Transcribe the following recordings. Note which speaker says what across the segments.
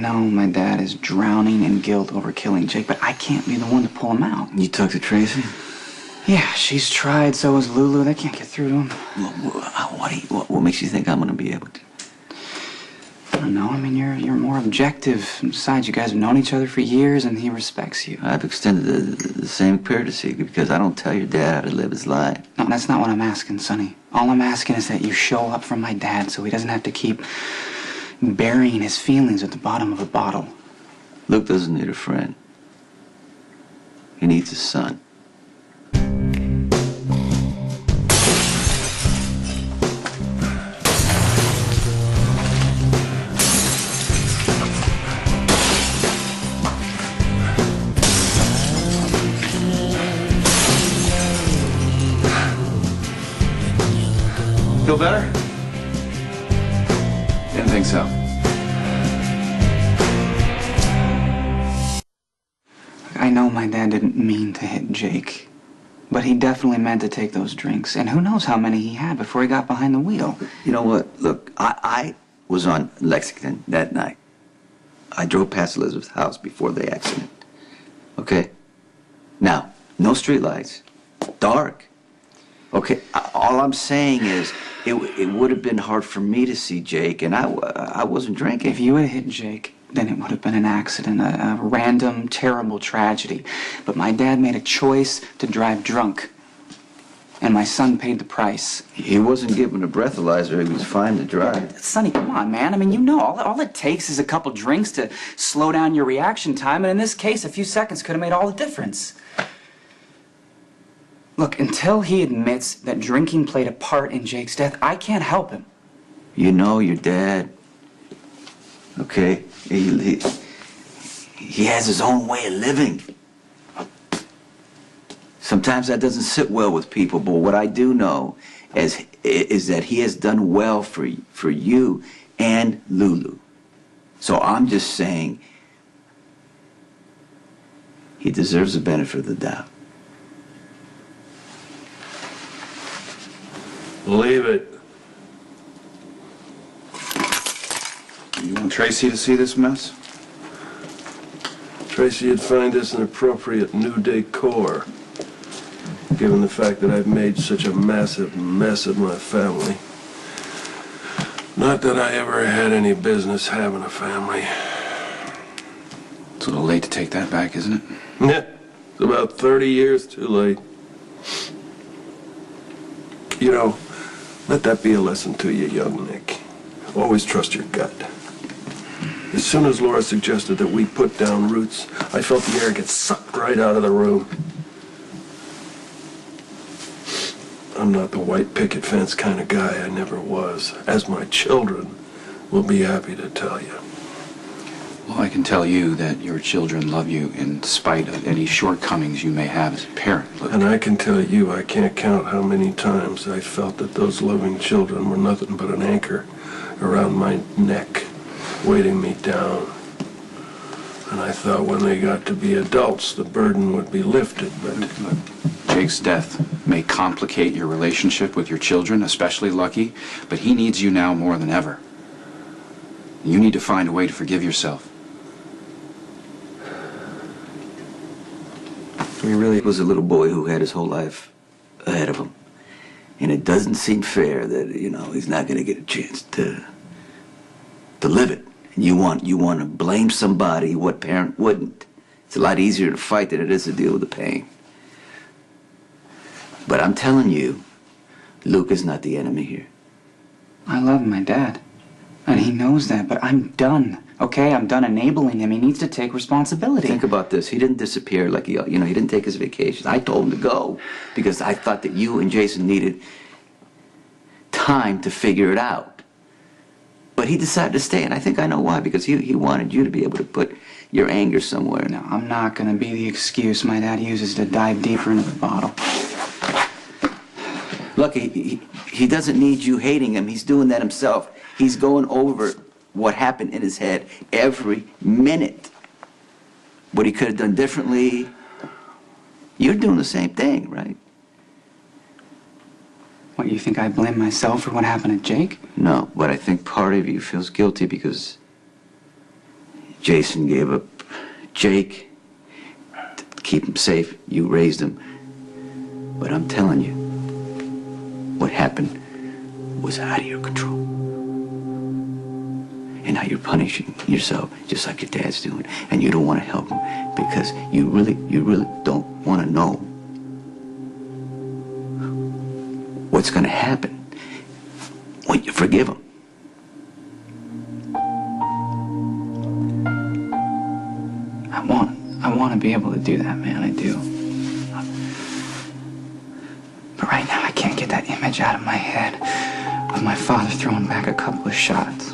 Speaker 1: No, my dad is drowning in guilt over killing Jake, but I can't be the one to pull him out.
Speaker 2: You talked to Tracy?
Speaker 1: Yeah, she's tried, so has Lulu. They can't get through to him.
Speaker 2: What makes you think I'm going to be able to?
Speaker 1: I don't know. I mean, you're more objective. Besides, you guys have known each other for years, and he respects you.
Speaker 2: I've extended the same courtesy because I don't tell your dad how to live his life.
Speaker 1: No, that's not what I'm asking, Sonny. All I'm asking is that you show up for my dad so he doesn't have to keep burying his feelings at the bottom of a bottle.
Speaker 2: Luke doesn't need a friend. He needs a son.
Speaker 3: Feel better? Didn't think so.
Speaker 1: I know my dad didn't mean to hit Jake, but he definitely meant to take those drinks, and who knows how many he had before he got behind the wheel.
Speaker 2: You know what? Look, I was on Lexington that night. I drove past Elizabeth's house before the accident. Okay? Now, no streetlights. Dark. Okay, all I'm saying is it would have been hard for me to see Jake, and I wasn't drinking.
Speaker 1: If you had hit Jake, then it would have been an accident, a random, terrible tragedy. But my dad made a choice to drive drunk, and my son paid the price.
Speaker 2: He wasn't given a breathalyzer. He was fine to drive.
Speaker 1: Sonny, come on, man. I mean, you know, all it takes is a couple drinks to slow down your reaction time, and in this case, a few seconds could have made all the difference. Look, until he admits that drinking played a part in Jake's death, I can't help him.
Speaker 2: You know your dad, okay? He has his own way of living. Sometimes that doesn't sit well with people, but what I do know is that he has done well for you and Lulu. So I'm just saying he deserves the benefit of the doubt.
Speaker 4: Believe it.
Speaker 3: You want Tracy to see this mess?
Speaker 4: Tracy would find this an appropriate new decor, given the fact that I've made such a massive mess of my family. Not that I ever had any business having a family.
Speaker 3: It's a little late to take that back, isn't it?
Speaker 4: Yeah, it's about 30 years too late. You know, let that be a lesson to you, young Nick. Always trust your gut. As soon as Laura suggested that we put down roots, I felt the air get sucked right out of the room. I'm not the white picket fence kind of guy. I never was, as my children will be happy to tell you.
Speaker 3: Well, I can tell you that your children love you in spite of any shortcomings you may have as a parent, Luke.
Speaker 4: And I can tell you I can't count how many times I felt that those loving children were nothing but an anchor around my neck, weighting me down. And I thought when they got to be adults, the burden would be lifted, but...
Speaker 3: Look, Jake's death may complicate your relationship with your children, especially Lucky, but he needs you now more than ever. You need to find a way to forgive yourself.
Speaker 2: He really was a little boy who had his whole life ahead of him. And it doesn't seem fair that, you know, he's not going to get a chance to live it. And you want to blame somebody. What parent wouldn't? It's a lot easier to fight than it is to deal with the pain. But I'm telling you, Luke is not the enemy here.
Speaker 1: I love my dad, and he knows that, but I'm done. Okay, I'm done enabling him. He needs to take responsibility.
Speaker 2: Think about this. He didn't disappear like he didn't take his vacation. I told him to go because I thought that you and Jason needed time to figure it out. But he decided to stay, and I think I know why, because he wanted you to be able to put your anger somewhere.
Speaker 1: No, I'm not going to be the excuse my dad uses to dive deeper into the bottle.
Speaker 2: Look, he doesn't need you hating him. He's doing that himself. He's going over what happened in his head every minute. What he could have done differently. You're doing the same thing, right?
Speaker 1: What, you think I blame myself for what happened to Jake?
Speaker 2: No, but I think part of you feels guilty because Jason gave up Jake to keep him safe. You raised him. But I'm telling you, what happened was out of your control. And now you're punishing yourself just like your dad's doing. And you don't want to help him because you really don't want to know what's going to happen when you forgive him.
Speaker 1: I want to be able to do that, man. I do. But right now, I can't get that image out of my head of my father throwing back a couple of shots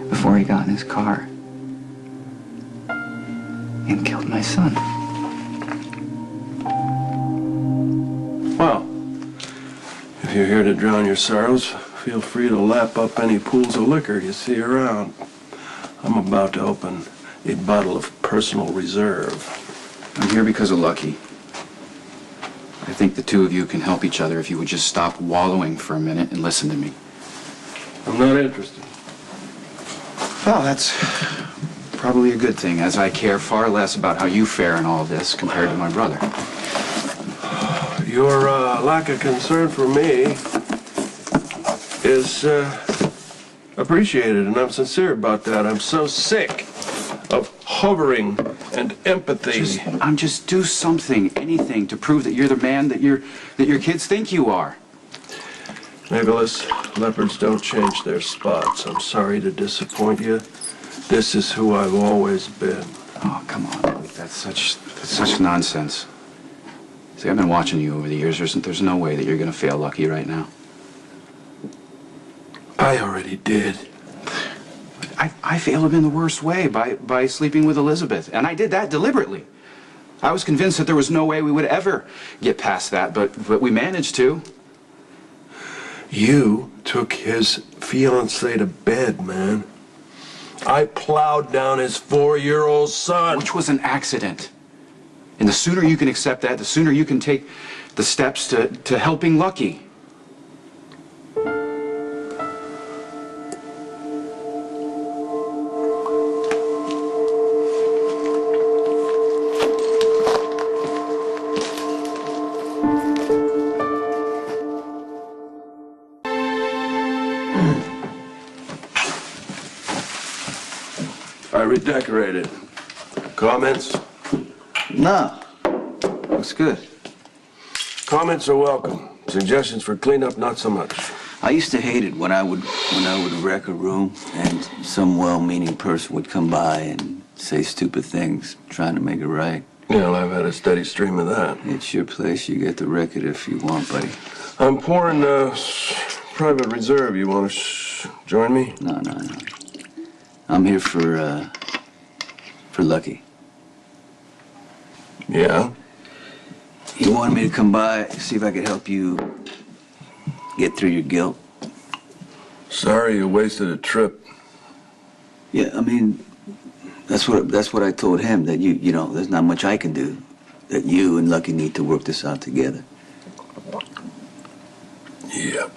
Speaker 1: before he got in his car and killed my son.
Speaker 4: Well, if you're here to drown your sorrows, feel free to lap up any pools of liquor you see around. I'm about to open a bottle of personal reserve.
Speaker 3: I'm here because of Lucky. I think the two of you can help each other if you would just stop wallowing for a minute and listen to me.
Speaker 4: I'm not interested.
Speaker 3: Well, that's probably a good thing, as I care far less about how you fare in all of this compared to my brother.
Speaker 4: Your lack of concern for me is appreciated, and I'm sincere about that. I'm so sick of hovering and empathy.
Speaker 3: Just do something, anything, to prove that you're the man that your kids think you are.
Speaker 4: Nikolas, leopards don't change their spots. I'm sorry to disappoint you. This is who I've always been.
Speaker 3: Oh, come on. That's such nonsense. See, I've been watching you over the years. There's no way that you're going to fail Lucky right now.
Speaker 4: I already did.
Speaker 3: I failed him in the worst way, by sleeping with Elizabeth. And I did that deliberately. I was convinced that there was no way we would ever get past that, but we managed to.
Speaker 4: You took his fiancée to bed, man. I plowed down his 4-year-old son.
Speaker 3: Which was an accident. And the sooner you can accept that, the sooner you can take the steps to helping Lucky.
Speaker 4: I redecorated. Comments?
Speaker 2: No. Looks good.
Speaker 4: Comments are welcome. Suggestions for cleanup, not so much.
Speaker 2: I used to hate it when I would wreck a room and some well-meaning person would come by and say stupid things trying to make it right.
Speaker 4: Yeah, well, I've had a steady stream of that.
Speaker 2: It's your place. You get to wreck it if you want, buddy.
Speaker 4: I'm pouring private reserve. You want to join me?
Speaker 2: No. I'm here for Lucky.
Speaker 4: Yeah?
Speaker 2: You wanted me to come by, see if I could help you get through your guilt?
Speaker 4: Sorry you wasted a trip.
Speaker 2: Yeah, I mean, that's what I told him, that you know, there's not much I can do. That you and Lucky need to work this out together.
Speaker 4: Yep.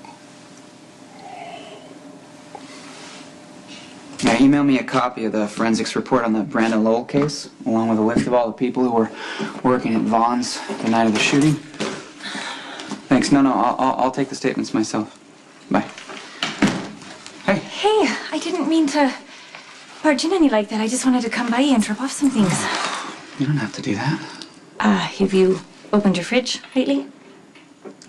Speaker 1: Yeah, email me a copy of the forensics report on the Brandon Lowell case, along with a list of all the people who were working at Vaughn's the night of the shooting. Thanks. No, I'll take the statements myself. Bye. Hey.
Speaker 5: Hey, I didn't mean to barge in any like that. I just wanted to come by and drop off some things.
Speaker 1: You don't have to do that.
Speaker 5: Have you opened your fridge lately?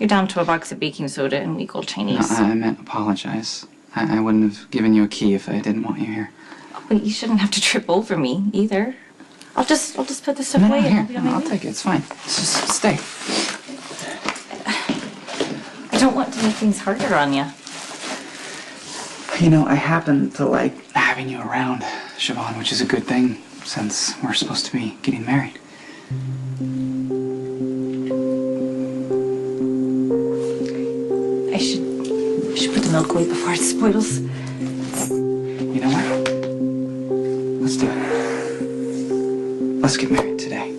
Speaker 5: You're down to a box of baking soda and week old Chinese.
Speaker 1: No, I meant apologize. I wouldn't have given you a key if I didn't want you here.
Speaker 5: But you shouldn't have to trip over me either. I'll just put this stuff
Speaker 1: No,
Speaker 5: away.
Speaker 1: here.
Speaker 5: And I'll be on my
Speaker 1: I'll
Speaker 5: way.
Speaker 1: take it. It's fine. Just stay.
Speaker 5: I don't want to make things harder on you.
Speaker 1: You know, I happen to like having you around, Siobhan, which is a good thing since we're supposed to be getting married.
Speaker 5: I should put the milk away before it spoils.
Speaker 1: You know what? Let's do it. Let's get married today.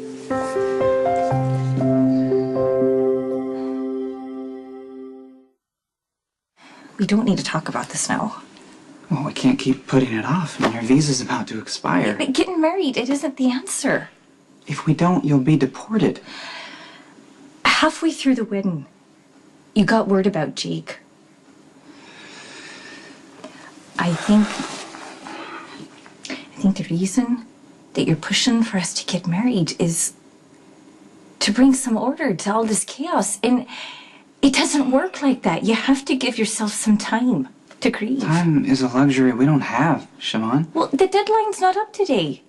Speaker 5: We don't need to talk about this now.
Speaker 1: Well, we can't keep putting it off. I mean, your visa's about to expire.
Speaker 5: But getting married, it isn't the answer.
Speaker 1: If we don't, you'll be deported.
Speaker 5: Halfway through the wedding, you got word about Jake. I think the reason that you're pushing for us to get married is to bring some order to all this chaos. And it doesn't work like that. You have to give yourself some time to grieve.
Speaker 1: Time is a luxury we don't have, Siobhan.
Speaker 5: Well, the deadline's not up today,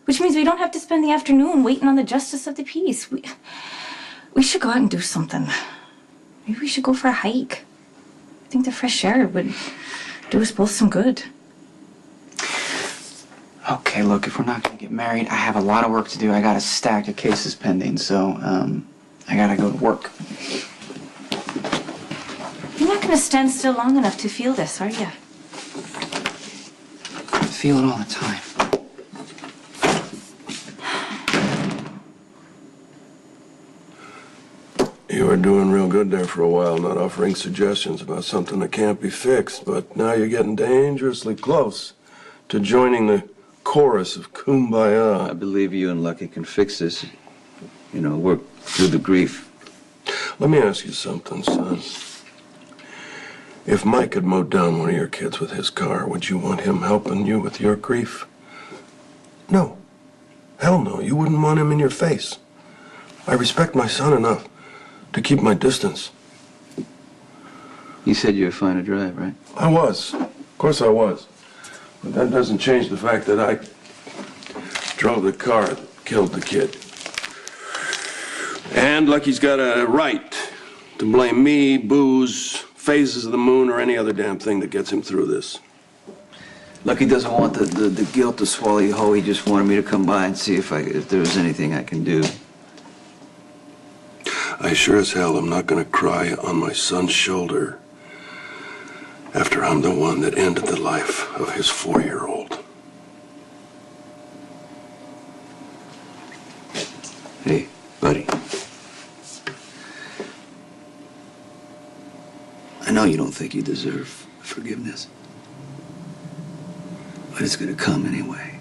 Speaker 5: which means we don't have to spend the afternoon waiting on the justice of the peace. We should go out and do something. Maybe we should go for a hike. I think the fresh air would do us both some good.
Speaker 1: Okay, look, if we're not going to get married, I have a lot of work to do. I got a stack of cases pending, so I got to go to work.
Speaker 5: You're not going to stand still long enough to feel this, are you?
Speaker 1: I feel it all the time.
Speaker 4: You were doing real good there for a while, not offering suggestions about something that can't be fixed, but now you're getting dangerously close to joining the chorus of Kumbaya.
Speaker 2: I believe you and Lucky can fix this. You know, work through the grief.
Speaker 4: Let me ask you something, son. If Mike had mowed down one of your kids with his car, would you want him helping you with your grief? No. Hell no. You wouldn't want him in your face. I respect my son enough to keep my distance.
Speaker 2: You said you were fine to drive, right?
Speaker 4: I was. Of course I was. But that doesn't change the fact that I drove the car that killed the kid. And Lucky's got a right to blame me, booze, phases of the moon, or any other damn thing that gets him through this.
Speaker 2: Lucky doesn't want the guilt to swallow you whole. He just wanted me to come by and see if there was anything I can do.
Speaker 4: I sure as hell am not gonna cry on my son's shoulder after I'm the one that ended the life of his 4-year-old.
Speaker 2: Hey, buddy. I know you don't think you deserve forgiveness, but it's gonna come anyway.